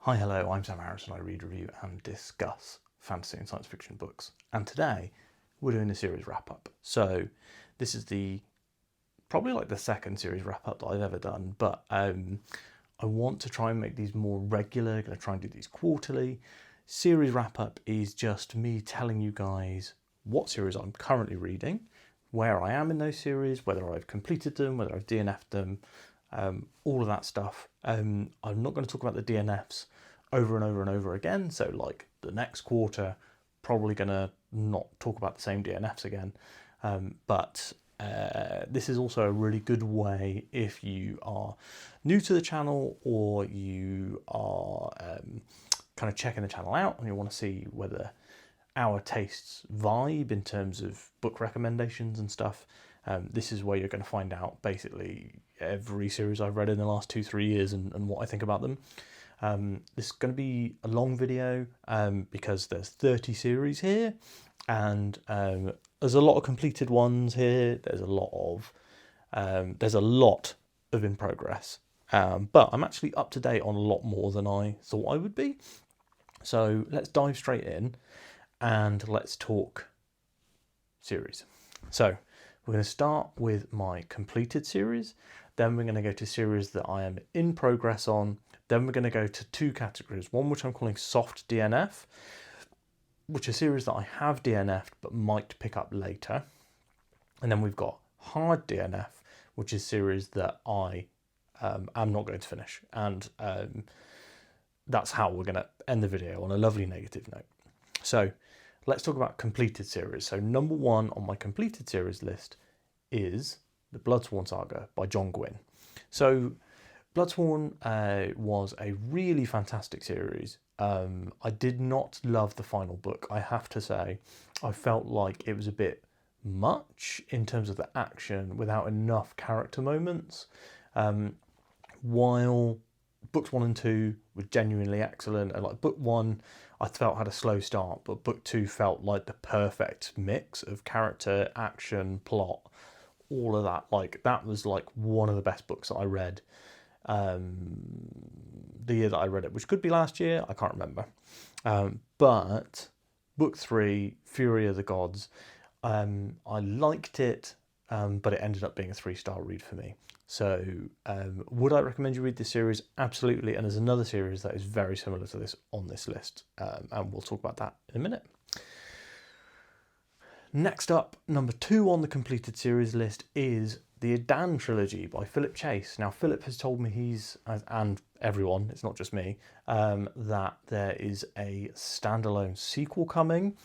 Hi, hello, I'm Sam Harris and I read, review and discuss fantasy and science fiction books. And today we're doing a series wrap up. So this is probably like the second series wrap up that I've ever done, but I want to try and make these more regular. I'm going to try and do these quarterly. Series wrap up is just me telling you guys what series I'm currently reading, where I am in those series, whether I've completed them, whether I've DNFed them, all of that stuff. I'm not going to talk about the DNFs over and over and over again. So like the next quarter, probably going to not talk about the same DNFs again. But this is also a really good way if you are new to the channel or you are kind of checking the channel out and you want to see whether our tastes vibe in terms of book recommendations and stuff. This is where you're going to find out basically every series I've read in the last 2-3 years and what I think about them. This is going to be a long video because there's 30 series here and there's a lot of completed ones here. There's a lot of in progress, but I'm actually up to date on a lot more than I thought I would be. So let's dive straight in and let's talk series. So we're going to start with my completed series, then we're going to go to series that I am in progress on, then we're going to go to two categories, one which I'm calling soft DNF, which is a series that I have DNF'd but might pick up later, and then we've got hard DNF, which is series that I am not going to finish, and that's how we're going to end the video, on a lovely negative note. So let's talk about completed series. So number one on my completed series list is the Bloodsworn Saga by John Gwynne. So Bloodsworn was a really fantastic series. I did not love the final book, I have to say. I felt like it was a bit much in terms of the action without enough character moments. While books 1 and 2 were genuinely excellent, and like book 1 I felt had a slow start, but book 2 felt like the perfect mix of character, action, plot, all of that. Like that was like one of the best books that I read the year that I read it, which could be last year, I can't remember. But book 3, Fury of the Gods, I liked it, but it ended up being a 3-star read for me. So would I recommend you read this series? Absolutely. And there's another series that is very similar to this on this list, and we'll talk about that in a minute. Next up, number 2 on the completed series list is the Adan Trilogy by Philip Chase. Now, Philip has told me and everyone, it's not just me, that there is a standalone sequel coming.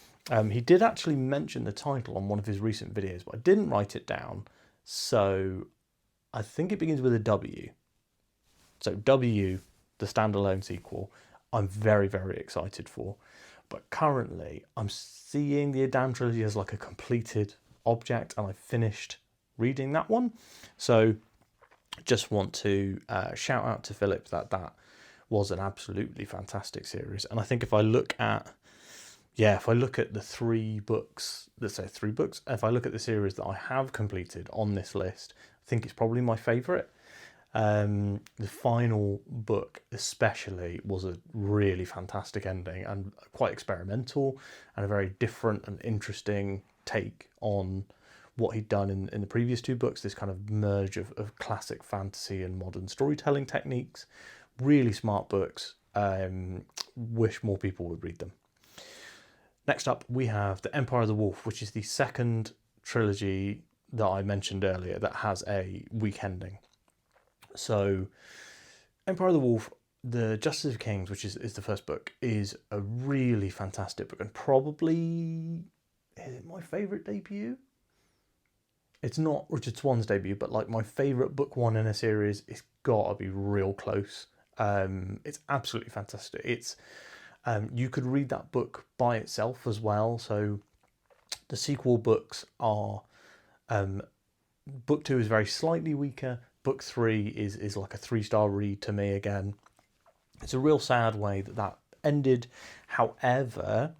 He did actually mention the title on one of his recent videos, but I didn't write it down. So I think it begins with a W. So W, the standalone sequel, I'm very, very excited for. But currently, I'm seeing the Adan Trilogy as like a completed object, and I finished reading that one. So just want to shout out to Philip that was an absolutely fantastic series. And I think if I look at the 3 books, let's say 3 books, if I look at the series that I have completed on this list, I think it's probably my favourite. The final book especially was a really fantastic ending and quite experimental and a very different and interesting take on what he'd done in the previous 2 books, this kind of merge of classic fantasy and modern storytelling techniques. Really smart books. Wish more people would read them. Next up, we have The Empire of the Wolf, which is the second trilogy that I mentioned earlier that has a weak ending. So Empire of the Wolf, the Justice of Kings, which is the first book, is a really fantastic book and probably, is it my favourite debut? It's not Richard Swan's debut, but like my favourite book 1 in a series. It's got to be real close. It's absolutely fantastic. It's you could read that book by itself as well. So the sequel books are, book 2 is very slightly weaker. Book 3 is like a 3-star read to me again. It's a real sad way that ended. However,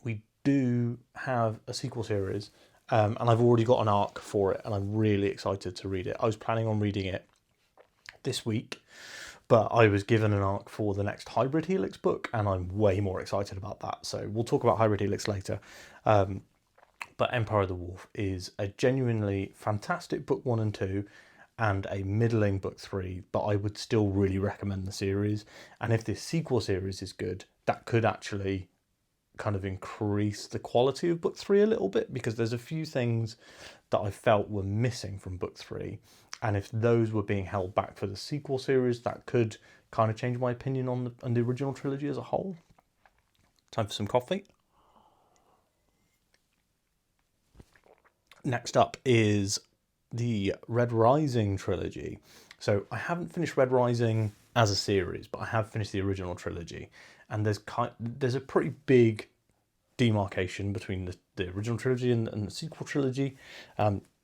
we do have a sequel series, and I've already got an arc for it, and I'm really excited to read it. I was planning on reading it this week, But I was given an arc for the next Hybrid Helix book, and I'm way more excited about that. So we'll talk about Hybrid Helix later. But Empire of the Wolf is a genuinely fantastic book 1 and 2, and a middling book 3, but I would still really recommend the series. And if this sequel series is good, that could actually kind of increase the quality of book 3 a little bit, because there's a few things that I felt were missing from book 3. And if those were being held back for the sequel series, that could kind of change my opinion on the original trilogy as a whole. Time for some coffee. Next up is the Red Rising trilogy. So I haven't finished Red Rising as a series, but I have finished the original trilogy. And there's a pretty big demarcation between the original trilogy and the sequel trilogy.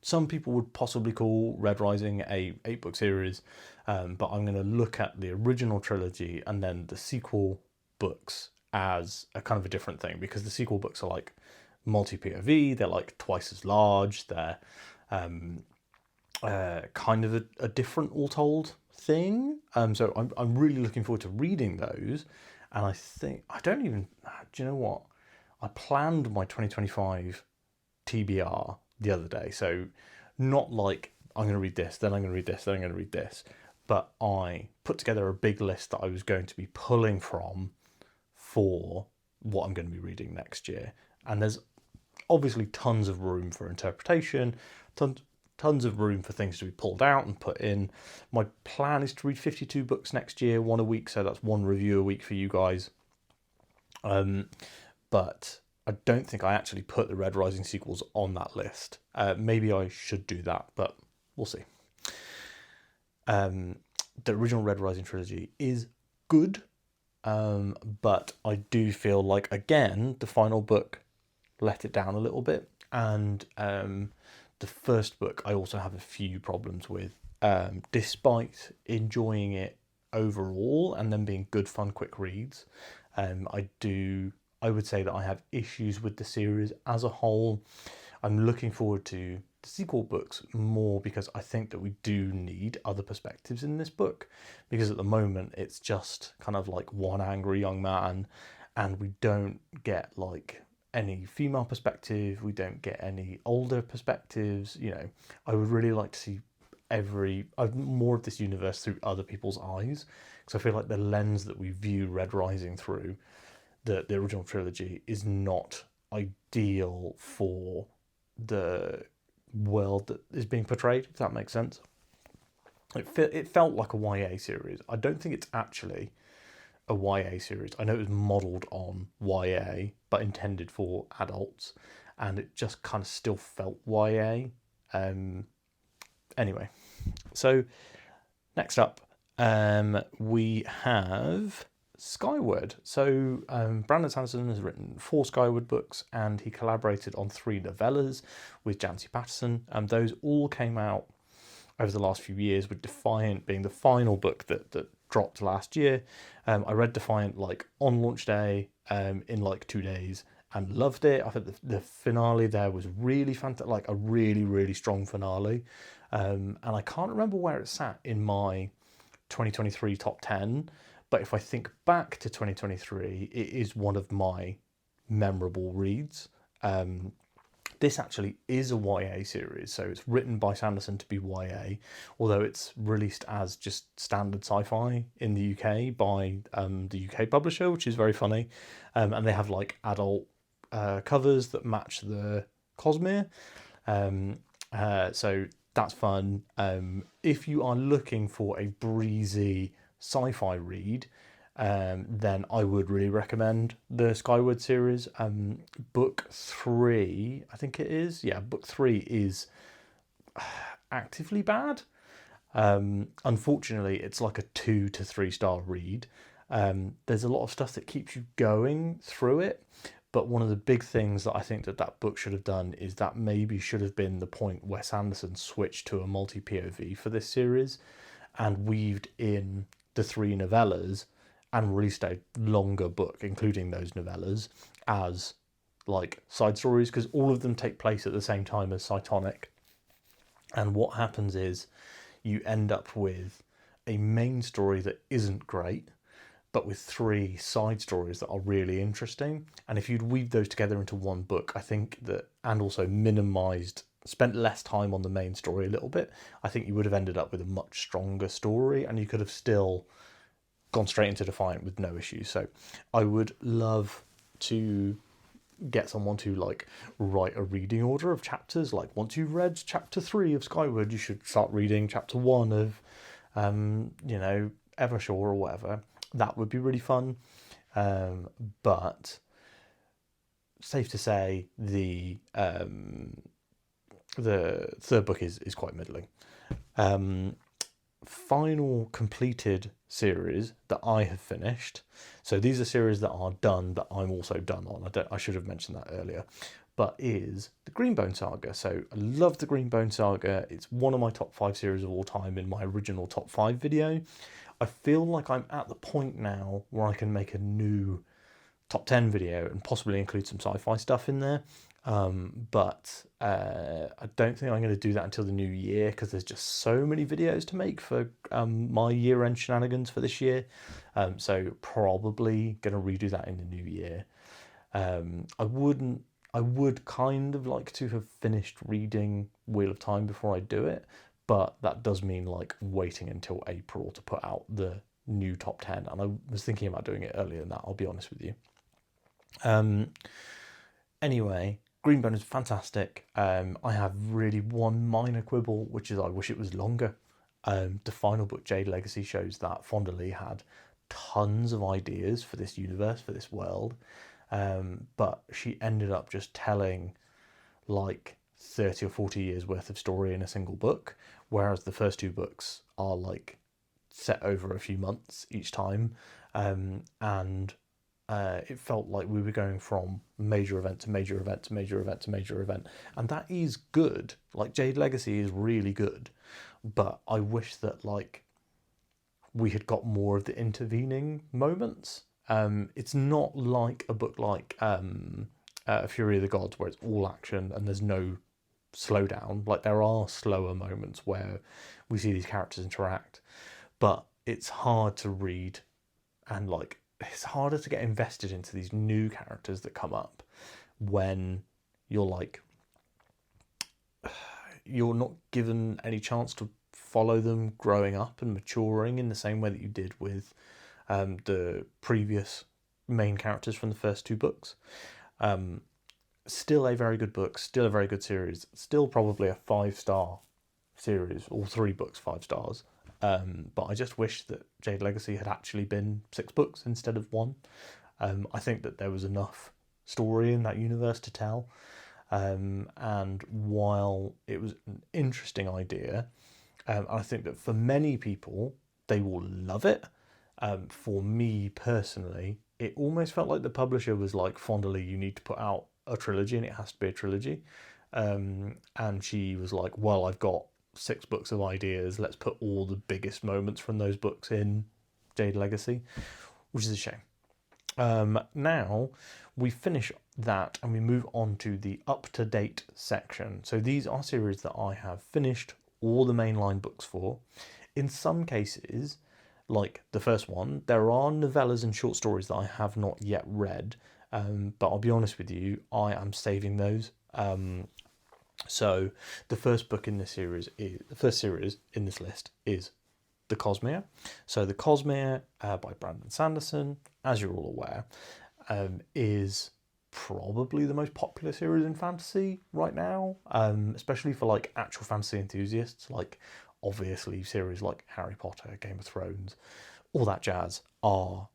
Some people would possibly call Red Rising a 8-book series, but I'm going to look at the original trilogy and then the sequel books as a kind of a different thing, because the sequel books are like multi-POV, they're like twice as large, they're kind of a different all told thing. So I'm really looking forward to reading those. And do you know what? I planned my 2025 TBR the other day. So not like I'm going to read this, then I'm going to read this, then I'm going to read this. But I put together a big list that I was going to be pulling from for what I'm going to be reading next year. And there's obviously tons of room for interpretation, tons of room for things to be pulled out and put in. My plan is to read 52 books next year, 1 a week, so that's 1 review a week for you guys. But I don't think I actually put the Red Rising sequels on that list. Maybe I should do that, but we'll see. The original Red Rising trilogy is good, but I do feel like, again, the final book let it down a little bit, and the first book I also have a few problems with, despite enjoying it overall and them being good, fun, quick reads. I would say that I have issues with the series as a whole. I'm looking forward to the sequel books more because I think that we do need other perspectives in this book, because at the moment it's just kind of like one angry young man, and we don't get like any female perspective, we don't get any older perspectives. You know, I would really like to see more of this universe through other people's eyes, because I feel like the lens that we view Red Rising through, the original trilogy, is not ideal for the world that is being portrayed, if that makes sense. It felt like a YA series. I don't think it's actually a YA series. I know it was modelled on YA, but intended for adults, and it just kind of still felt YA. Anyway, so next up, we have Skyward. So Brandon Sanderson has written 4 Skyward books, and he collaborated on 3 novellas with Jancy Patterson, and those all came out over the last few years, with Defiant being the final book that dropped last year. I read Defiant like on launch day in like 2 days and loved it. I thought the finale there was really fantastic, like a really, really strong finale. And I can't remember where it sat in my 2023 top 10, but if I think back to 2023, it is one of my memorable reads. This actually is a YA series, so it's written by Sanderson to be YA, although it's released as just standard Sci-Fi in the UK by the UK publisher, which is very funny. And they have like adult covers that match the Cosmere. So that's fun. If you are looking for a breezy sci-fi read, then I would really recommend the Skyward series. Book 3, I think it is. Yeah, book 3 is actively bad. Unfortunately, it's like a 2 to 3 star read. There's a lot of stuff that keeps you going through it, but one of the big things that I think that book should have done is that maybe should have been the point where Sanderson switched to a multi-POV for this series and weaved in the 3 novellas and released a longer book, including those novellas, as like side stories, because all of them take place at the same time as Cytonic. And what happens is you end up with a main story that isn't great, but with 3 side stories that are really interesting. And if you'd weave those together into one book, I think that, and also spent less time on the main story a little bit, I think you would have ended up with a much stronger story, and you could have still gone straight into Defiant with no issues. So I would love to get someone to like write a reading order of chapters. Like, once you've read chapter 3 of Skyward, you should start reading chapter 1 of Evershore or whatever. That would be really fun. But safe to say the third book is quite middling. Final completed series that I have finished. So these are series that are done that I'm also done on. I should have mentioned that earlier. But is the Greenbone Saga. So I love the Greenbone Saga. It's one of my top 5 series of all time in my original top 5 video. I feel like I'm at the point now where I can make a new top 10 video and possibly include some sci-fi stuff in there. But I don't think I'm going to do that until the new year, because there's just so many videos to make for my year-end shenanigans for this year. So probably going to redo that in the new year. I would kind of like to have finished reading Wheel of Time before I do it, but that does mean like waiting until April to put out the new top 10. And I was thinking about doing it earlier than that, I'll be honest with you. Anyway, Greenbone is fantastic. I have really one minor quibble, which is I wish it was longer. The final book, Jade Legacy, shows that Fonda Lee had tons of ideas for this universe, for this world, but she ended up just telling like 30 or 40 years worth of story in a single book, whereas the first 2 books are like set over a few months each time, and it felt like we were going from major event to major event to major event to major event, and that is good. Like, Jade Legacy is really good, but I wish that like we had got more of the intervening moments. It's not like a book like Fury of the Gods, where it's all action and there's no slowdown. Like, there are slower moments where we see these characters interact, but it's hard to read, and like it's harder to get invested into these new characters that come up when you're like, you're not given any chance to follow them growing up and maturing in the same way that you did with the previous main characters from the first 2 books. Still a very good book, still a very good series, still probably a 5-star series, all 3 books 5 stars. But I just wish that Jade Legacy had actually been 6 books instead of 1. I think that there was enough story in that universe to tell. And while it was an interesting idea, I think that for many people, they will love it. For me personally, it almost felt like the publisher was like, Fonda Lee, you need to put out a trilogy, and it has to be a trilogy. And she was like, well, I've got 6 books of ideas, let's put all the biggest moments from those books in Jade Legacy, which is a shame. Now we finish that and we move on to the up-to-date section. So these are series that I have finished all the mainline books for. In some cases, like the first one, there are novellas and short stories that I have not yet read, but I'll be honest with you, I am saving those. So the first book in this series the first series in this list is The Cosmere. So The Cosmere by Brandon Sanderson, as you're all aware, is probably the most popular series in fantasy right now, especially for like actual fantasy enthusiasts. Like, obviously series like Harry Potter, Game of Thrones, all that jazz are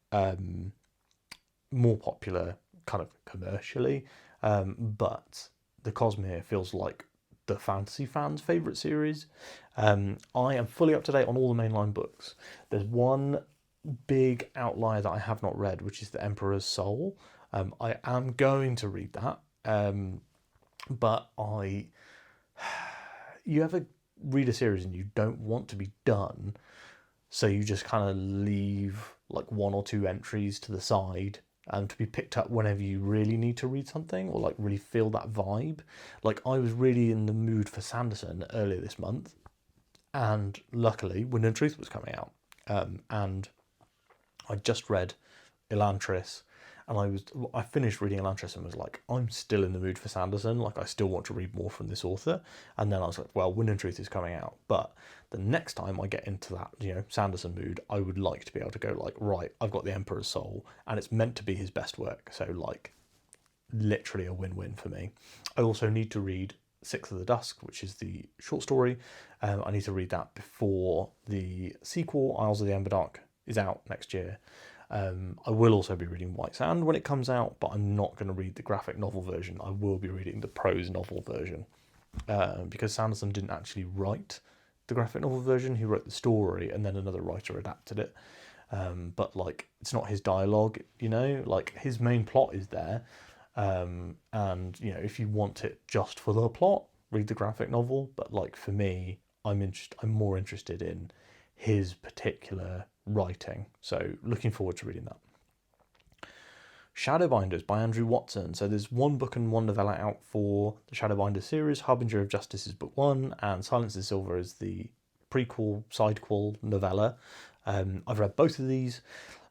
more popular kind of commercially, but The Cosmere feels like the fantasy fans' favourite series. I am fully up to date on all the mainline books. There's one big outlier that I have not read, which is The Emperor's Soul. I am going to read that, but you ever read a series and you don't want to be done, so you just kind of leave like 1 or 2 entries to the side to be picked up whenever you really need to read something, or like really feel that vibe. Like, I was really in the mood for Sanderson earlier this month, and luckily Wind and Truth was coming out, And I just read Elantris, and I finished reading Elantris and was like, I'm still in the mood for Sanderson. Like, I still want to read more from this author. And then I was like, well, Wind and Truth is coming out, but the next time I get into that, Sanderson mood, I would like to be able to go like, right, I've got The Emperor's Soul, and it's meant to be his best work. So like, literally a win-win for me. I also need to read Sixth of the Dusk, which is the short story. I need to read that before the sequel, Isles of the Emberdark, is out next year. I will also be reading White Sand when it comes out, but I'm not going to read the graphic novel version. I will be reading the prose novel version, because Sanderson didn't actually write the graphic novel version. He wrote the story, and then another writer adapted it. But like, it's not his dialogue, like his main plot is there. And if you want it just for the plot, read the graphic novel. But like, for me, I'm more interested in his particular writing. So looking forward to reading that. Shadowbinders by Andrew Watson. So there's one book and one novella out for the Shadowbinders series. Harbinger of Justice is book 1, and Silence is Silver is the prequel, sidequel novella. I've read both of these.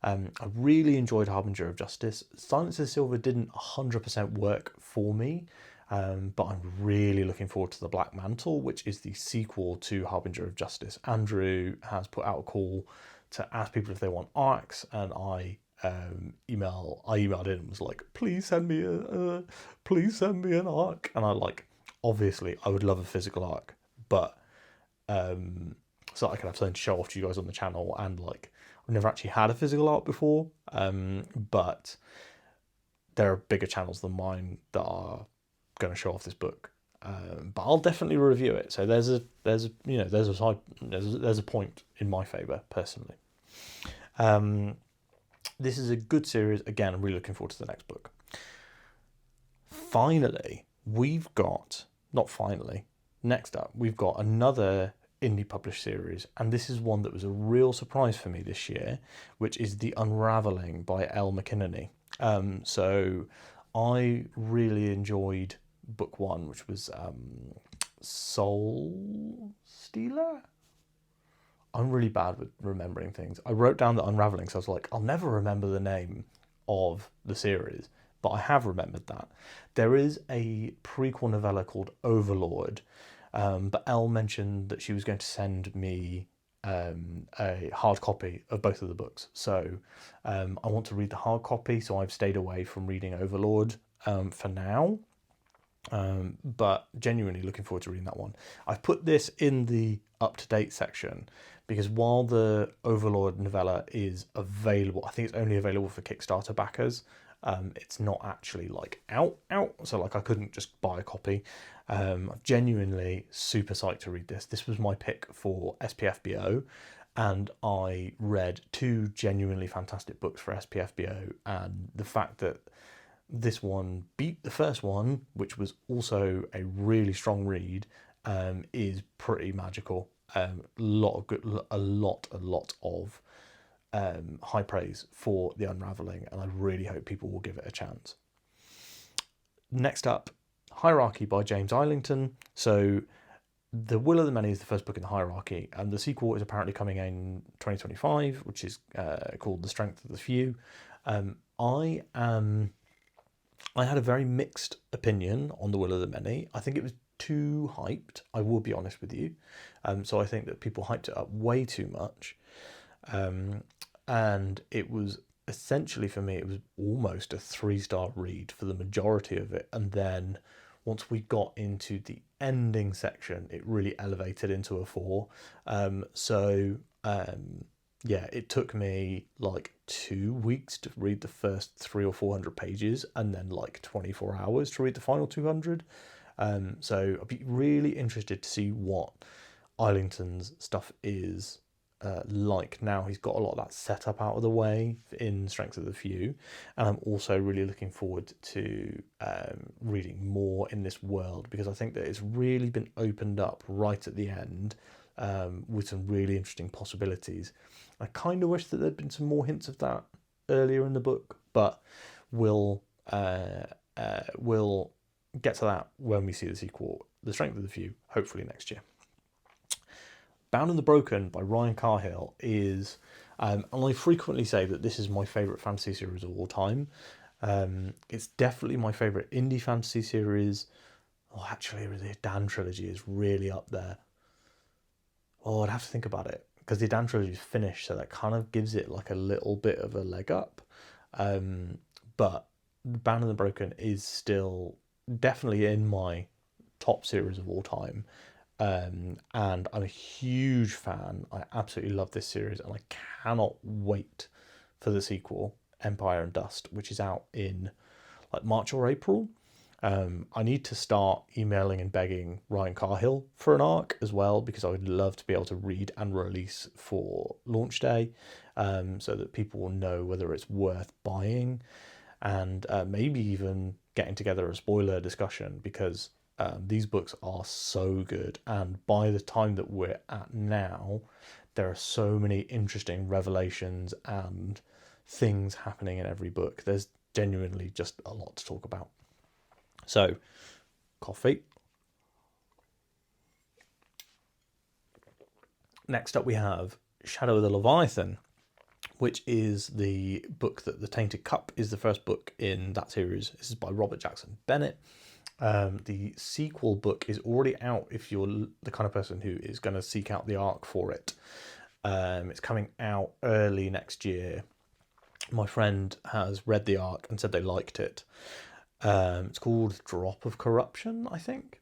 I really enjoyed Harbinger of Justice. Silence is Silver didn't 100% work for me, but I'm really looking forward to The Black Mantle, which is the sequel to Harbinger of Justice. Andrew has put out a call to ask people if they want arcs, and I emailed in and was like, please send me an arc. And obviously I would love a physical arc, but so I can have something to show off to you guys on the channel. And like, I've never actually had a physical arc before, but there are bigger channels than mine that are going to show off this book. But I'll definitely review it. So there's a point in my favour personally. This is a good series. Again, I'm really looking forward to the next book. Next up, we've got another indie published series, and this is one that was a real surprise for me this year, which is The Unravelling by Elle McInerney. So I really enjoyed book 1, which was Soul Stealer. I'm really bad with remembering things. I wrote down The Unravelling, so I was like, I'll never remember the name of the series, but I have remembered that. There is a prequel novella called Overlord, but Elle mentioned that she was going to send me a hard copy of both of the books. So I want to read the hard copy, so I've stayed away from reading Overlord for now. But genuinely looking forward to reading that one. I've put this in the up-to-date section because while the Overlord novella is available, I think it's only available for Kickstarter backers. It's not actually like out, so like I couldn't just buy a copy. I'm genuinely super psyched to read this. This was my pick for SPFBO, and I read 2 genuinely fantastic books for SPFBO, and the fact that this one beat the first one, which was also a really strong read, is pretty magical. A lot of high praise for The Unravelling, and I really hope people will give it a chance. Next up, Hierarchy by James Islington. So The Will of the Many is the first book in the Hierarchy, and the sequel is apparently coming in 2025, which is called The Strength of the Few. I had a very mixed opinion on The Will of the Many. I think it was too hyped, I will be honest with you. So I think that people hyped it up way too much. And it was essentially, for me, it was almost a 3-star read for the majority of it. And then once we got into the ending section, it really elevated into a 4. Yeah, it took me like 2 weeks to read the first 300 or 400 pages, and then like 24 hours to read the final 200. So I'd be really interested to see what Islington's stuff is like now he's got a lot of that setup out of the way in Strength of the Few. And I'm also really looking forward to reading more in this world, because I think that it's really been opened up right at the end with some really interesting possibilities. I kind of wish that there'd been some more hints of that earlier in the book, but we'll get to that when we see the sequel, The Strength of the Few, hopefully next year. Bound and the Broken by Ryan Carhill is, and I frequently say that this is my favourite fantasy series of all time. It's definitely my favourite indie fantasy series. Oh, actually, the Adan Trilogy is really up there. Oh, I'd have to think about it, because the Adan Trilogy is finished, so that kind of gives it like a little bit of a leg up. But Bound and the Broken is still definitely in my top series of all time. And I'm a huge fan. I absolutely love this series, and I cannot wait for the sequel, Empire and Dust, which is out in like March or April. I need to start emailing and begging Ryan Carhill for an arc as well, because I would love to be able to read and release for launch day, so that people will know whether it's worth buying, and maybe even getting together a spoiler discussion, because these books are so good, and by the time that we're at now, there are so many interesting revelations and things happening in every book. There's genuinely just a lot to talk about. So, coffee. Next up we have Shadow of the Leviathan, which is the book that The Tainted Cup is the first book in that series. This is by Robert Jackson Bennett. The sequel book is already out if you're the kind of person who is going to seek out the arc for it. It's coming out early next year. My friend has read the arc and said they liked it. It's called Drop of Corruption, I think.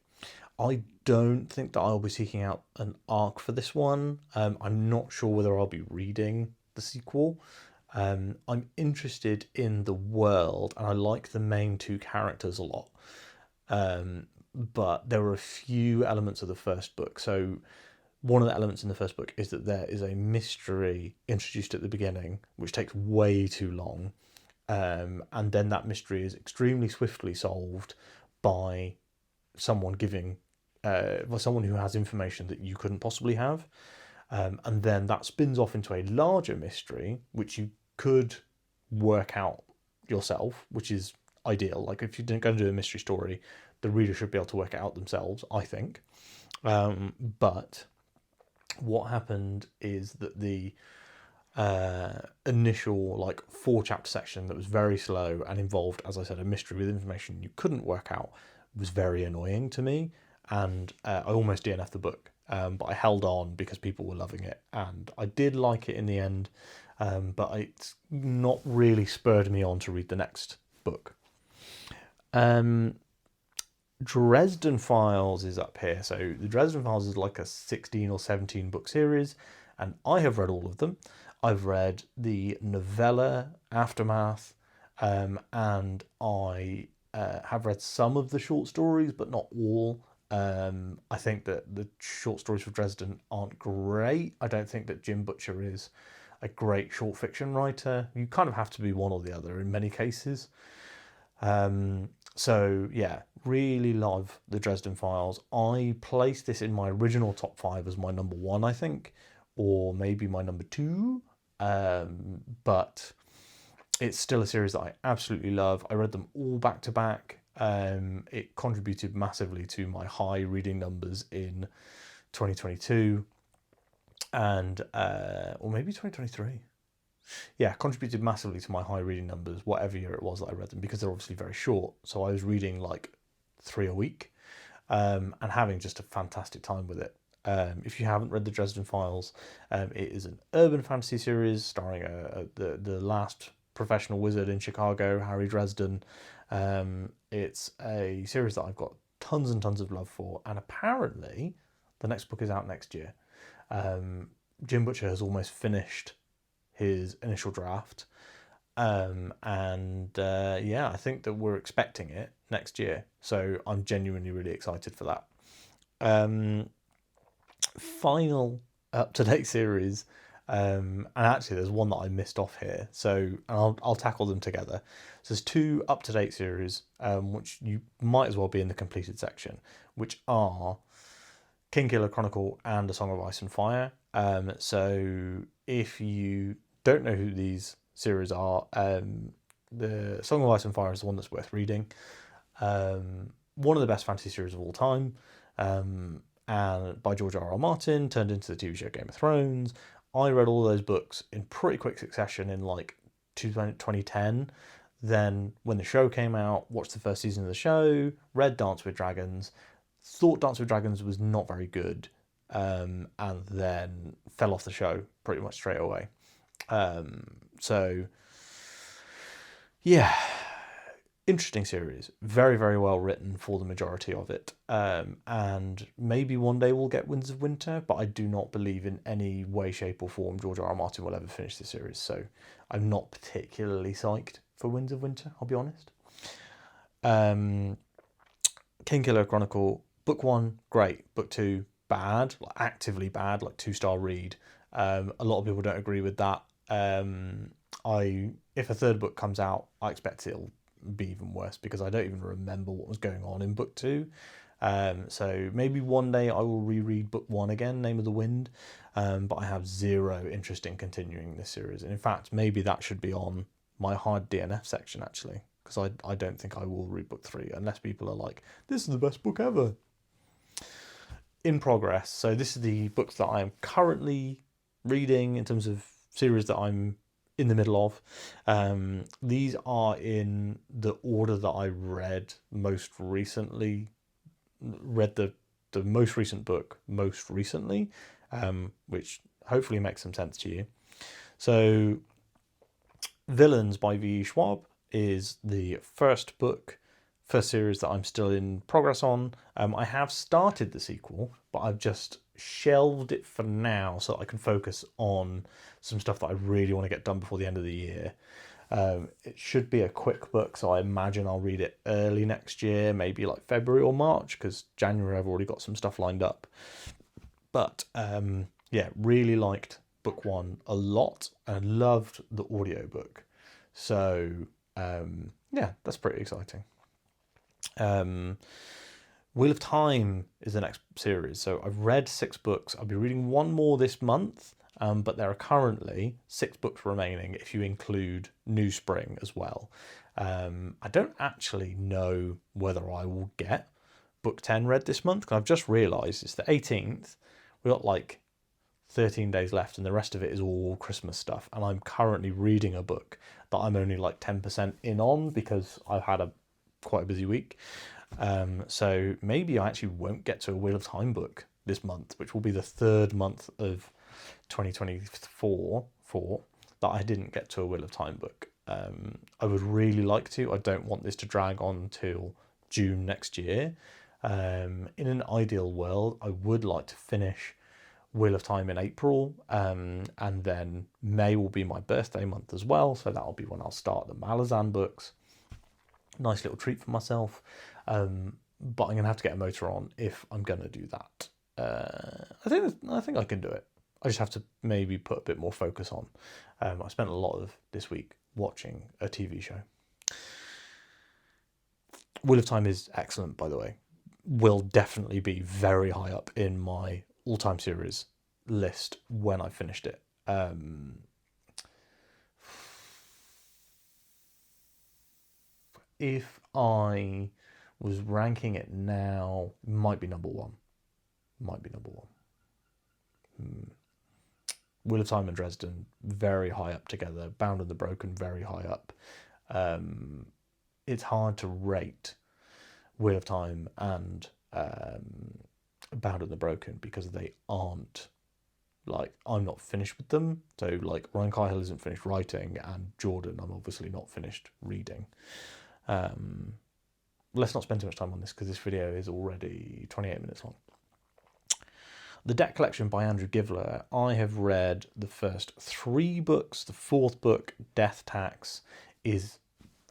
I don't think that I'll be seeking out an arc for this one. I'm not sure whether I'll be reading the sequel. I'm interested in the world, and I like the main two characters a lot. But there were a few elements of the first book. So one of the elements in the first book is that there is a mystery introduced at the beginning, which takes way too long. And then that mystery is extremely swiftly solved by someone someone who has information that you couldn't possibly have. And then that spins off into a larger mystery, which you could work out yourself, which is ideal. Like, if you're going to do a mystery story, the reader should be able to work it out themselves, I think. But what happened is that the initial like 4-chapter section that was very slow and involved, as I said, a mystery with information you couldn't work out, was very annoying to me, and I almost DNF'd the book, but I held on because people were loving it, and I did like it in the end, but it's not really spurred me on to read the next book. Dresden Files is up here. So the Dresden Files is like a 16 or 17 book series, and I have read all of them. I've read the novella Aftermath, and I have read some of the short stories, but not all. I think that the short stories for Dresden aren't great. I don't think that Jim Butcher is a great short fiction writer. You kind of have to be one or the other in many cases. So yeah, really love the Dresden Files. I placed this in my original top 5 as my number 1, I think, or maybe my number 2. But it's still a series that I absolutely love. I read them all back to back. It contributed massively to my high reading numbers in 2022 and or maybe 2023. Yeah, contributed massively to my high reading numbers, whatever year it was that I read them, because they're obviously very short. So I was reading like 3 a week, and having just a fantastic time with it. If you haven't read the Dresden Files, it is an urban fantasy series starring the last professional wizard in Chicago, Harry Dresden. It's a series that I've got tons and tons of love for, and apparently the next book is out next year. Jim Butcher has almost finished his initial draft, and yeah, I think that we're expecting it next year, so I'm genuinely really excited for that. Final UptoDate series, and actually there's one that I missed off here, so I'll tackle them together. So there's 2 UptoDate series, which you might as well be in the completed section, which are Kingkiller Chronicle and A Song of Ice and Fire. So if you don't know who these series are, the Song of Ice and Fire is the one that's worth reading. One of the best fantasy series of all time. and by George R.R. Martin, turned into the TV show Game of Thrones. I read all those books in pretty quick succession in like 2010. Then when the show came out, watched the first season of the show, read Dance with Dragons, thought Dance with Dragons was not very good, and then fell off the show pretty much straight away. So yeah, interesting series, very, very well written for the majority of it, and maybe one day we'll get Winds of Winter, but I do not believe in any way, shape or form George R.R. Martin will ever finish the series, so I'm not particularly psyched for Winds of Winter, I'll be honest. Kingkiller Chronicle, book 1, great. Book 2, bad, like actively bad, like 2-star read. A lot of people don't agree with that. If a third book comes out, I expect it'll be even worse because I don't even remember what was going on in book 2. So maybe one day I will reread book 1 again, Name of the Wind, but I have zero interest in continuing this series. And in fact, maybe that should be on my hard DNF section actually, because I don't think I will read book 3 unless people are like, this is the best book ever. In progress. So this is the books that I am currently reading in terms of series that I'm in the middle of. These are in the order that I read most recently. Read the most recent book most recently, which hopefully makes some sense to you. So Villains by V.E. Schwab is the first series that I'm still in progress on. I have started the sequel, but I've just shelved it for now so that I can focus on some stuff that I really want to get done before the end of the year. It should be a quick book, so I imagine I'll read it early next year, maybe like February or March, because January I've already got some stuff lined up. But yeah, really liked book 1 a lot and loved the audiobook. So yeah, that's pretty exciting. Wheel of Time is the next series. So I've read 6 books. I'll be reading 1 more this month, but there are currently 6 books remaining if you include New Spring as well. I don't actually know whether I will get book 10 read this month, because I've just realised it's the 18th. We've got like 13 days left and the rest of it is all Christmas stuff. And I'm currently reading a book that I'm only like 10% in on because I've had quite a busy week. So maybe I actually won't get to a Wheel of Time book this month, which will be the 3rd month of 2024 that I didn't get to a Wheel of Time book. I would really like to. I don't want this to drag on till June next year. In an ideal world, I would like to finish Wheel of Time in April, and then May will be my birthday month as well, so that'll be when I'll start the Malazan books. Nice little treat for myself, but I'm gonna have to get a motor on if I'm gonna do that. I think I can do it. I just have to maybe put a bit more focus on. I spent a lot of this week watching a TV show. Wheel of Time is excellent, by the way. Will definitely be very high up in my all-time series list when I finished it. If I was ranking it now, might be number 1. Wheel of Time and Dresden, very high up together. Bound and the Broken, very high up. It's hard to rate Wheel of Time and Bound and the Broken because they aren't, like, I'm not finished with them. So like Ryan Cahill isn't finished writing, and Jordan I'm obviously not finished reading. Let's not spend too much time on this because this video is already 28 minutes long. The Deck Collection by Andrew Givler. I have read the first 3 books. The 4th book, Death Tax, is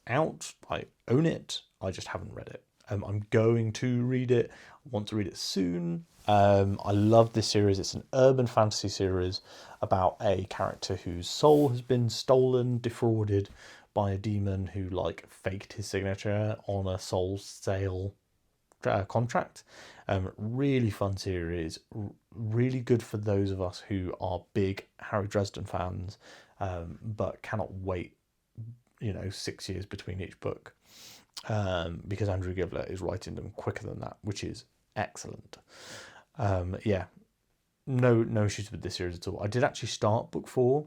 out. I own it. I just haven't read it. I'm going to read it. I want to read it soon. I love this series. It's an urban fantasy series about a character whose soul has been stolen, defrauded by a demon who like faked his signature on a soul sale contract. Really fun series, really good for those of us who are big Harry Dresden fans, but cannot wait 6 years between each book, because Andrew Givler is writing them quicker than that, which is excellent. Yeah, no issues with this series at all. I did actually start book 4,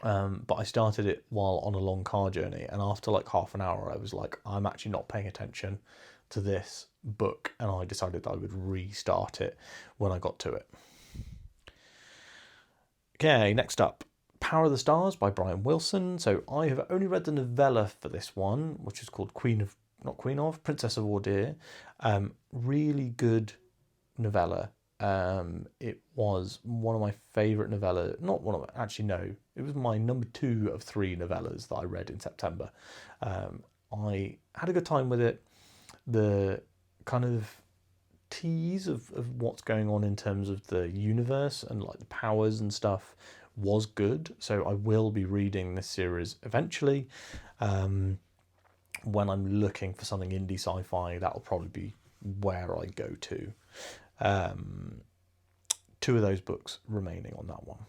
but I started it while on a long car journey, and after like half an hour I was like, I'm actually not paying attention to this book, and I decided that I would restart it when I got to it. Okay, next up, Power of the Stars by Brian Wilson. So I have only read the novella for this one, which is called Princess of Ordeer. Really good novella. It was one of my favourite novellas. It was my number 2 of 3 novellas that I read in September. I had a good time with it. The kind of tease of what's going on in terms of the universe and like the powers and stuff was good. So I will be reading this series eventually. When I'm looking for something indie sci-fi, that'll probably be where I go to. 2 of those books remaining on that one.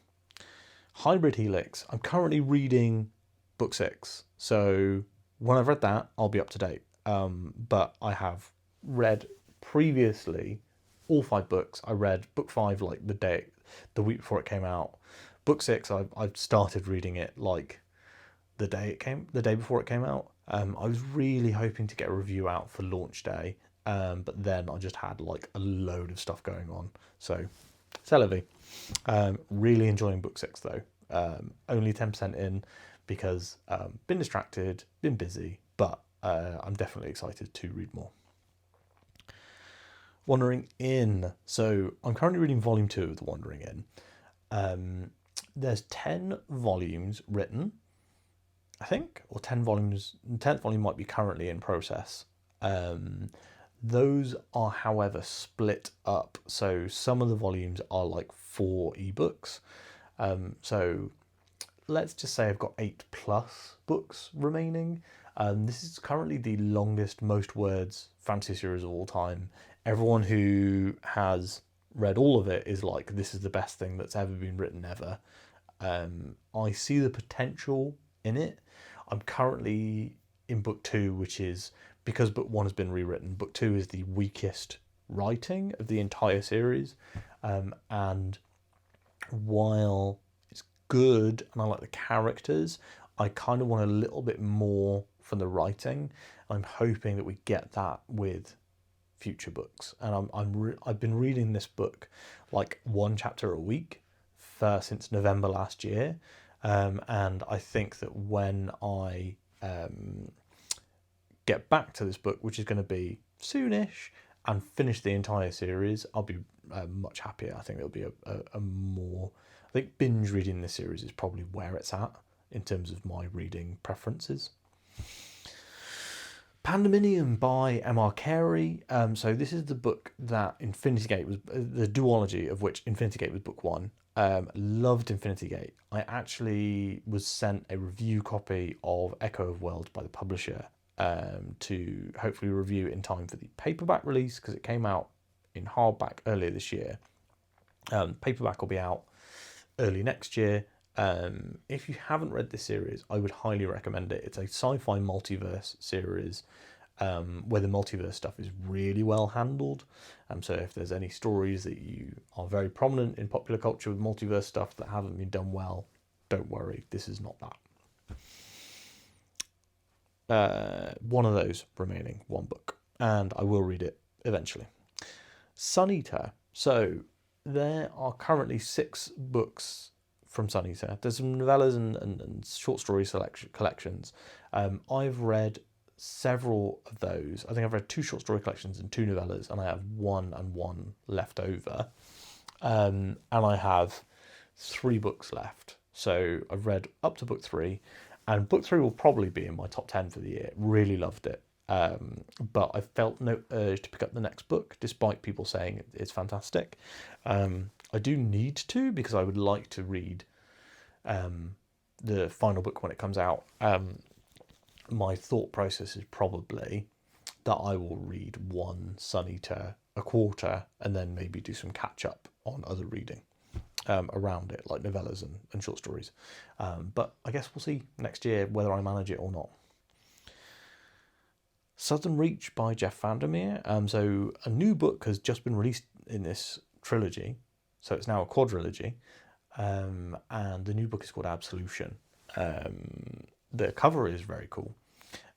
Hybrid Helix. I'm currently reading book 6. So when I've read that, I'll be up to date. But I have read previously all 5 books. I read book 5 like the week before it came out. Book 6, I've started reading it like the day before it came out. I was really hoping to get a review out for launch day, but then I just had like a load of stuff going on. So, c'est la vie. Really enjoying book 6 though. Only 10% in because been distracted, been busy, but I'm definitely excited to read more. Wandering Inn. So I'm currently reading volume 2 of The Wandering Inn. There's 10 volumes written, I think, or 10 volumes. The 10th volume might be currently in process. Those are, however, split up. So some of the volumes are like 4 ebooks. So let's just say I've got 8+ books remaining. This is currently the longest, most words fantasy series of all time. Everyone who has read all of it is like, this is the best thing that's ever been written ever. I see the potential in it. I'm currently in book 2, which is, because book 1 has been rewritten, book 2 is the weakest writing of the entire series. And while it's good and I like the characters, I kind of want a little bit more from the writing. I'm hoping that we get that with future books. And I've been reading this book like 1 chapter a week since November last year. And I think that when I get back to this book, which is going to be soonish, and finish the entire series, I'll be much happier. I think it'll be a more... I think binge reading this series is probably where it's at in terms of my reading preferences. Pandemonium by M.R. Carey. So this is the book that Infinity Gate was, the duology of which Infinity Gate was book 1. Loved Infinity Gate. I actually was sent a review copy of Echo of Worlds by the publisher to hopefully review in time for the paperback release, because it came out in hardback earlier this year. Paperback will be out early next year. If you haven't read this series, I would highly recommend it. It's a sci-fi multiverse series where the multiverse stuff is really well handled. So if there's any stories that you are very prominent in popular culture with multiverse stuff that haven't been done well, don't worry, this is not that. One of those remaining, 1 book, and I will read it eventually. Sun Eater. So there are currently 6 books from Sun Eater. There's some novellas and short story collections. I've read several of those. I think I've read 2 short story collections and 2 novellas, and I have 1 and 1 left over. And I have 3 books left. So I've read up to book 3, and book 3 will probably be in my top 10 for the year. Really loved it. But I felt no urge to pick up the next book, despite people saying it's fantastic. I do need to, because I would like to read the final book when it comes out. My thought process is probably that I will read 1 Sun Eater a quarter, and then maybe do some catch up on other reading around it, like novellas and short stories. But I guess we'll see next year whether I manage it or not. Southern Reach by Jeff Vandermeer. So a new book has just been released in this trilogy, so it's now a quadrilogy, and the new book is called Absolution. The cover is very cool.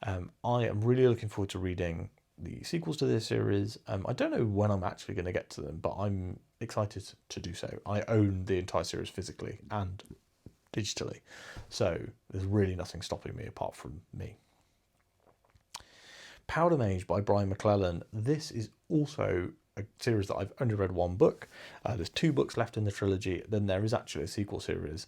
I am really looking forward to reading the sequels to this series. I don't know when I'm actually going to get to them, but I'm excited to do so. I own the entire series physically and digitally, so there's really nothing stopping me apart from me. Powder Mage by Brian McClellan. This is also a series that I've only read one book. There's 2 books left in the trilogy. Then there is actually a sequel series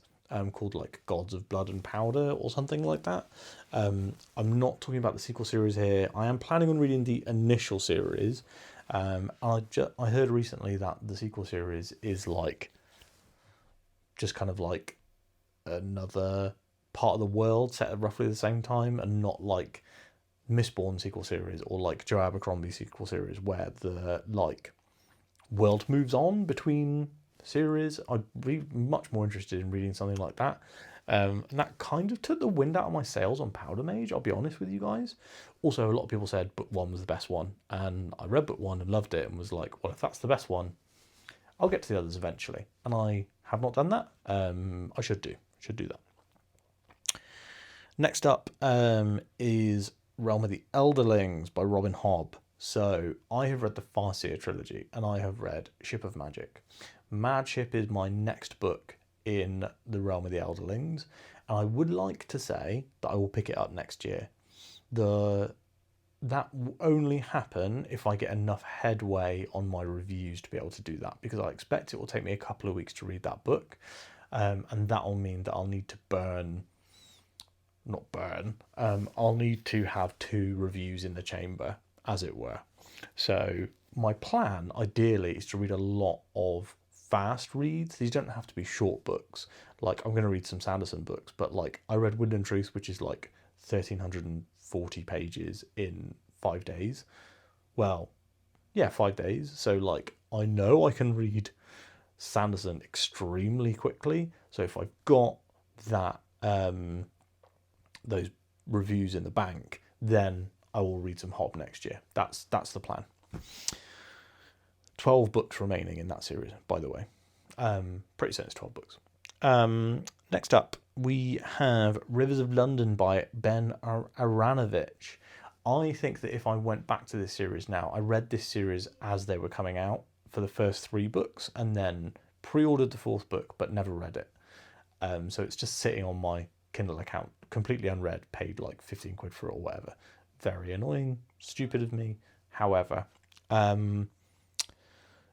called like Gods of Blood and Powder or something like that. I'm not talking about the sequel series here. I am planning on reading the initial series. I heard recently that the sequel series is like just kind of like another part of the world set at roughly the same time, and not like Mistborn sequel series or like Joe Abercrombie sequel series where the like world moves on between series. I'd be much more interested in reading something like that. And that kind of took the wind out of my sails on Powder Mage, I'll be honest with you guys. Also, a lot of people said book 1 was the best one, and I read book 1 and loved it and was like, well, if that's the best one, I'll get to the others eventually. And I have not done that. I should do that. Next up is Realm of the Elderlings by Robin Hobb. So I have read the Farseer trilogy and I have read Ship of Magic. Mad Ship is my next book in the Realm of the Elderlings, and I would like to say that I will pick it up next year. That will only happen if I get enough headway on my reviews to be able to do that, because I expect it will take me a couple of weeks to read that book, and that will mean that I'll need to I'll need to have 2 reviews in the chamber, as it were. So my plan, ideally, is to read a lot of fast reads. These don't have to be short books. Like, I'm going to read some Sanderson books, but like I read Wind and Truth, which is like 1,340 pages in 5 days. Well, yeah, 5 days. So like, I know I can read Sanderson extremely quickly. So if I've got that, those reviews in the bank, then I will read some Hobb next year. That's the plan. 12 books remaining in that series, by the way. Pretty certain it's 12 books. Next up, we have Rivers of London by Ben Aranovich. I think that if I went back to this series now, I read this series as they were coming out for the first 3 books, and then pre-ordered the 4th book, but never read it. So it's just sitting on my Kindle account, completely unread, paid like 15 quid for it or whatever. Very annoying, stupid of me. However,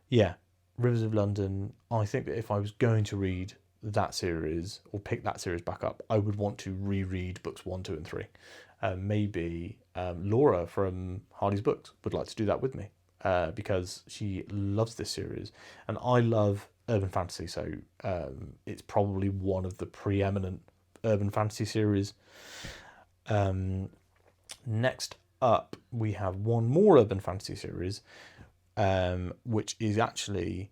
yeah, Rivers of London, I think that if I was going to read that series or pick that series back up, I would want to reread books 1, 2 and 3. Maybe Laura from Hardy's Books would like to do that with me, because she loves this series and I love urban fantasy, so it's probably one of the preeminent urban fantasy series. Next up, we have one more urban fantasy series, which is actually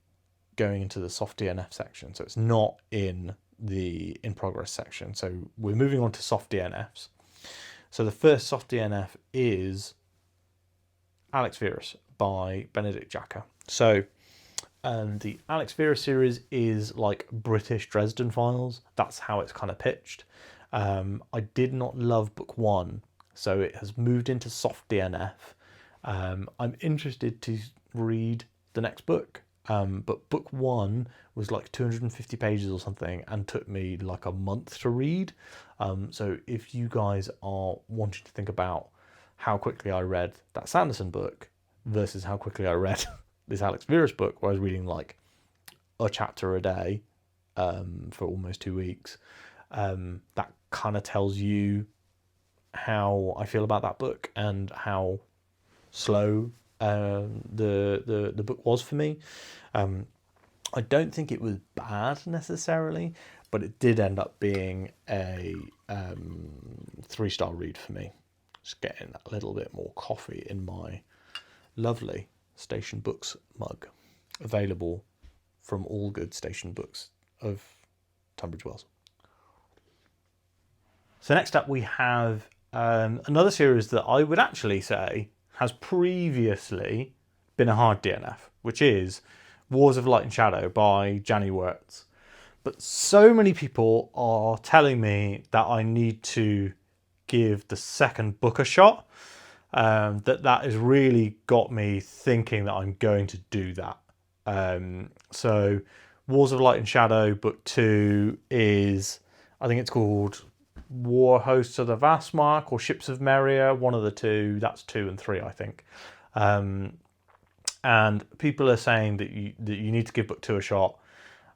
going into the soft DNF section. So it's not in the in progress section. So we're moving on to soft DNFs. So the first soft DNF is Alex Verus by Benedict Jacker. So the Alex Verus series is like British Dresden Files. That's how it's kind of pitched. I did not love book 1, so it has moved into soft DNF. I'm interested to read the next book, but book 1 was like 250 pages or something and took me like a month to read. So if you guys are wanting to think about how quickly I read that Sanderson book versus how quickly I read this Alex Verus book, where I was reading like a chapter a day for almost 2 weeks, that kind of tells you how I feel about that book and how slow the book was for me. I don't think it was bad necessarily, but it did end up being a 3-star read for me. Just getting a little bit more coffee in my lovely Station Books mug, available from all good Station Books of Tunbridge Wells. So next up we have another series that I would actually say has previously been a hard DNF, which is Wars of Light and Shadow by Janny Wirtz. But so many people are telling me that I need to give the second book a shot, that has really got me thinking that I'm going to do that. So Wars of Light and Shadow book 2 is, I think it's called War Hosts of the Vastmark or Ships of Meria, one of the two. That's 2 and 3, I think. And people are saying that you need to give book 2 a shot.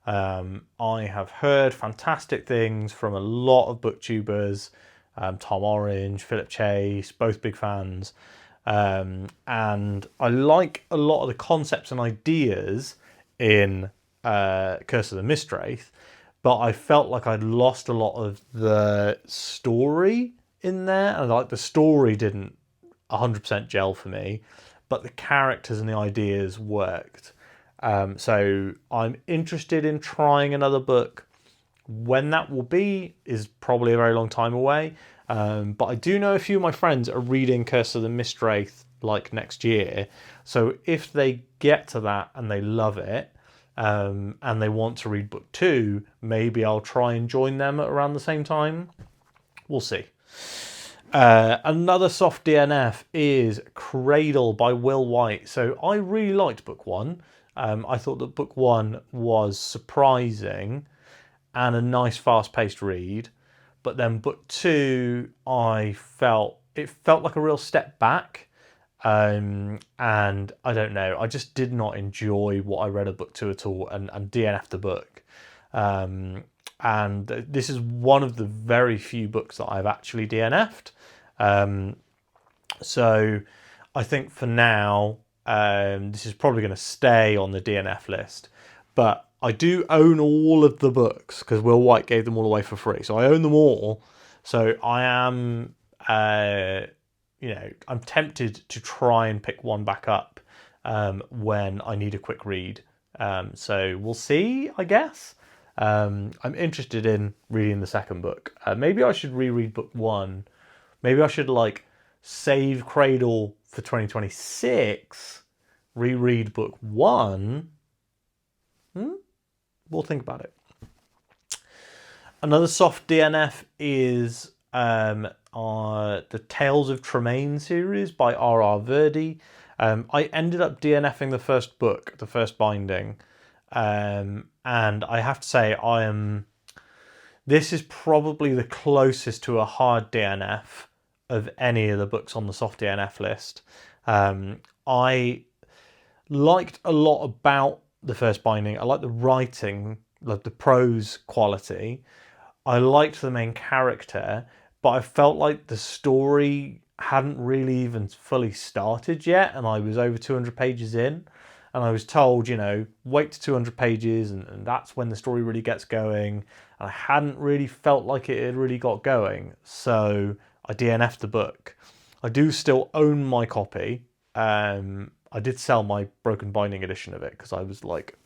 I have heard fantastic things from a lot of booktubers, Tom Orange, Philip Chase, both big fans. And I like a lot of the concepts and ideas in Curse of the Mistwraith, but I felt like I'd lost a lot of the story in there, and like the story didn't 100% gel for me, but the characters and the ideas worked. So I'm interested in trying another book. When that will be is probably a very long time away. But I do know a few of my friends are reading Curse of the Mistwraith like next year. So if they get to that and they love it, and they want to read book 2, maybe I'll try and join them at around the same time. We'll see. Another soft DNF is Cradle by Will White. So I really liked book 1. I thought that book 1 was surprising and a nice fast-paced read. But then book 2, it felt like a real step back. And I don't know, I just did not enjoy what I read of book 2 at all, and DNF'd the book. And this is one of the very few books that I've actually DNF'd. So I think for now, this is probably going to stay on the DNF list. But I do own all of the books because Will White gave them all away for free. So I own them all. So I am, I'm tempted to try and pick one back up when I need a quick read. So we'll see, I guess. I'm interested in reading the second book. Maybe I should reread book 1. Maybe I should save Cradle for 2026, reread book 1. We'll think about it. Another soft DNF is the Tales of Trumain series by R.R. Verdi. I ended up DNFing the first book, the first binding. And I have to say, this is probably the closest to a hard DNF of any of the books on the soft DNF list. I liked a lot about the first binding. I liked the writing, like the prose quality. I liked the main character, but I felt like the story hadn't really even fully started yet, and I was over 200 pages in. And I was told, wait to 200 pages, and that's when the story really gets going. And I hadn't really felt like it had really got going. So I DNF'd the book. I do still own my copy. I did sell my broken binding edition of it because I was like,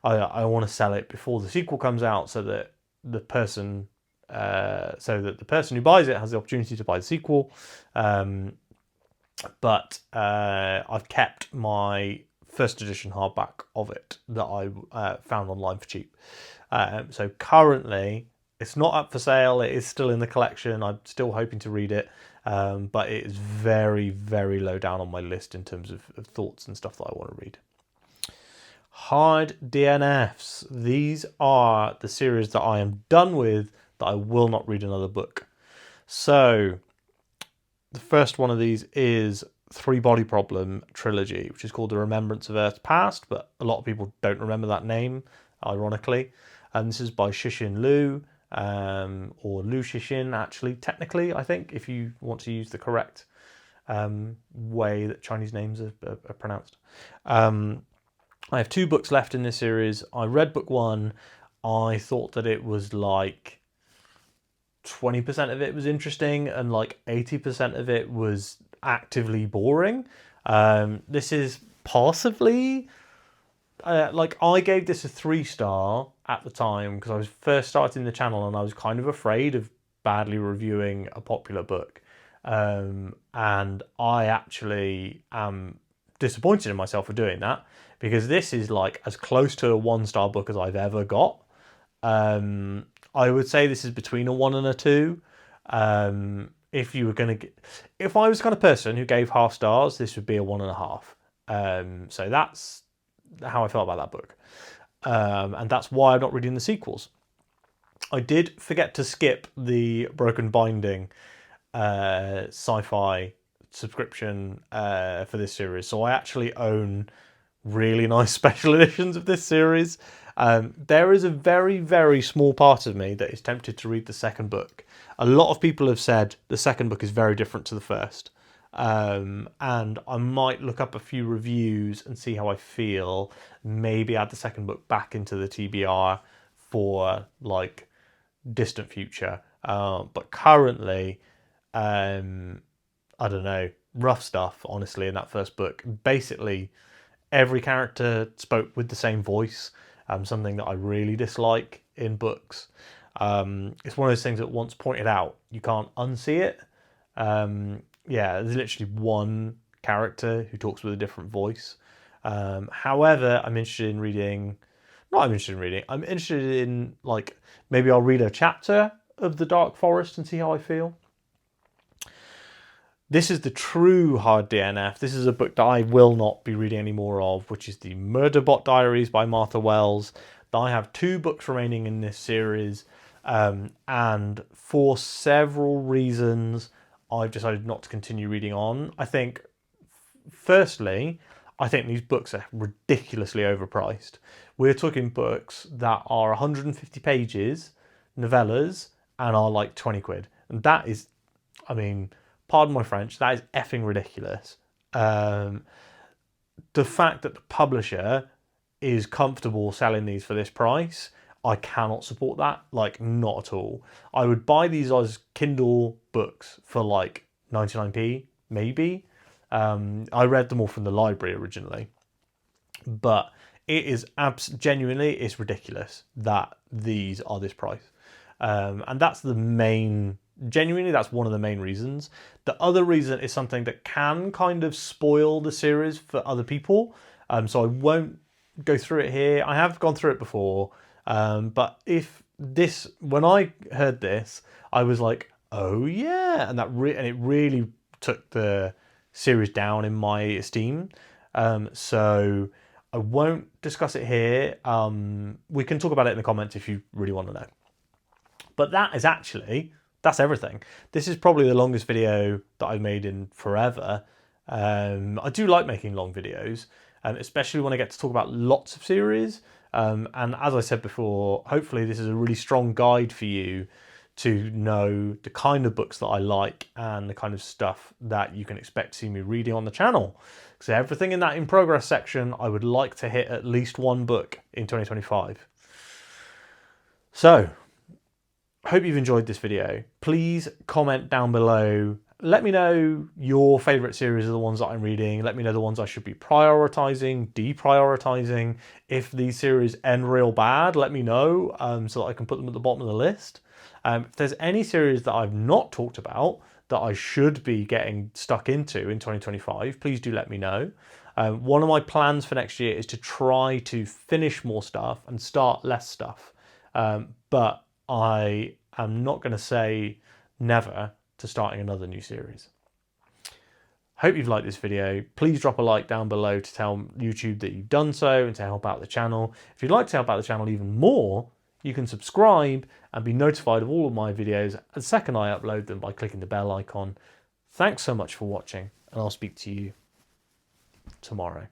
I want to sell it before the sequel comes out so that the person who buys it has the opportunity to buy the sequel. But I've kept my first edition hardback of it that I found online for cheap. So currently it's not up for sale. It is still in the collection. I'm still hoping to read it. But it is very, very low down on my list in terms of thoughts and stuff that I want to read. Hard DNFs. These are the series that I am done with, that I will not read another book. So the first one of these is Three Body Problem Trilogy, which is called The Remembrance of Earth's Past, but a lot of people don't remember that name, ironically. And this is by Shixin Liu, or Liu Shixin, actually, technically, I think, if you want to use the correct way that Chinese names are pronounced. I have 2 books left in this series. I read book 1. I thought that it was 20% of it was interesting and 80% of it was actively boring. This is possibly I gave this a 3-star at the time because I was first starting the channel and I was kind of afraid of badly reviewing a popular book. And I actually am disappointed in myself for doing that, because this is like as close to a 1-star book as I've ever got. I would say this is between a 1 and a 2. If you were going to, if I was the kind of person who gave half stars, this would be a 1.5. So that's how I felt about that book. And that's why I'm not reading the sequels. I did forget to skip the Broken Binding Sci-Fi subscription for this series. So I actually own really nice special editions of this series. There is a very, very small part of me that is tempted to read the second book. A lot of people have said the second book is very different to the first. And I might look up a few reviews and see how I feel. Maybe add the second book back into the TBR for like distant future. But currently, I don't know, rough stuff, honestly, in that first book. Basically, every character spoke with the same voice. Something that I really dislike in books. It's one of those things that once pointed out, you can't unsee it. Yeah, there's literally one character who talks with a different voice. However, I'm interested in reading, I'm interested in, like, maybe I'll read a chapter of The Dark Forest and see how I feel. This is the true hard DNF. This is a book that I will not be reading any more of, which is the Murderbot Diaries by Martha Wells. I have 2 books remaining in this series, and for several reasons, I've decided not to continue reading on. I think, firstly, I think these books are ridiculously overpriced. We're talking books that are 150 pages, novellas, and are like 20 quid. And that is, I mean, pardon my French, that is effing ridiculous. The fact that the publisher is comfortable selling these for this price, I cannot support that, like, not at all. I would buy these as Kindle books for like 99p, maybe. I read them all from the library originally, but it is genuinely, it's ridiculous that these are this price. And that's the main, genuinely, that's one of the main reasons. The other reason is something that can kind of spoil the series for other people. So I won't go through it here. I have gone through it before. But if this, when I heard this, I was like, oh yeah. And and it really took the series down in my esteem. So I won't discuss it here. We can talk about it in the comments if you really want to know. But that is actually, that's everything. This is probably the longest video that I've made in forever. I do like making long videos, especially when I get to talk about lots of series. And as I said before, hopefully this is a really strong guide for you to know the kind of books that I like and the kind of stuff that you can expect to see me reading on the channel. So everything in that in progress section, I would like to hit at least 1 book in 2025. So, hope you've enjoyed this video. Please comment down below. Let me know your favourite series of the ones that I'm reading. Let me know the ones I should be prioritising, deprioritising. If these series end real bad, let me know so that I can put them at the bottom of the list. If there's any series that I've not talked about that I should be getting stuck into in 2025, please do let me know. One of my plans for next year is to try to finish more stuff and start less stuff. But I am not going to say never to starting another new series. Hope you've liked this video. Please drop a like down below to tell YouTube that you've done so and to help out the channel. If you'd like to help out the channel even more, you can subscribe and be notified of all of my videos the second I upload them by clicking the bell icon. Thanks so much for watching, and I'll speak to you tomorrow.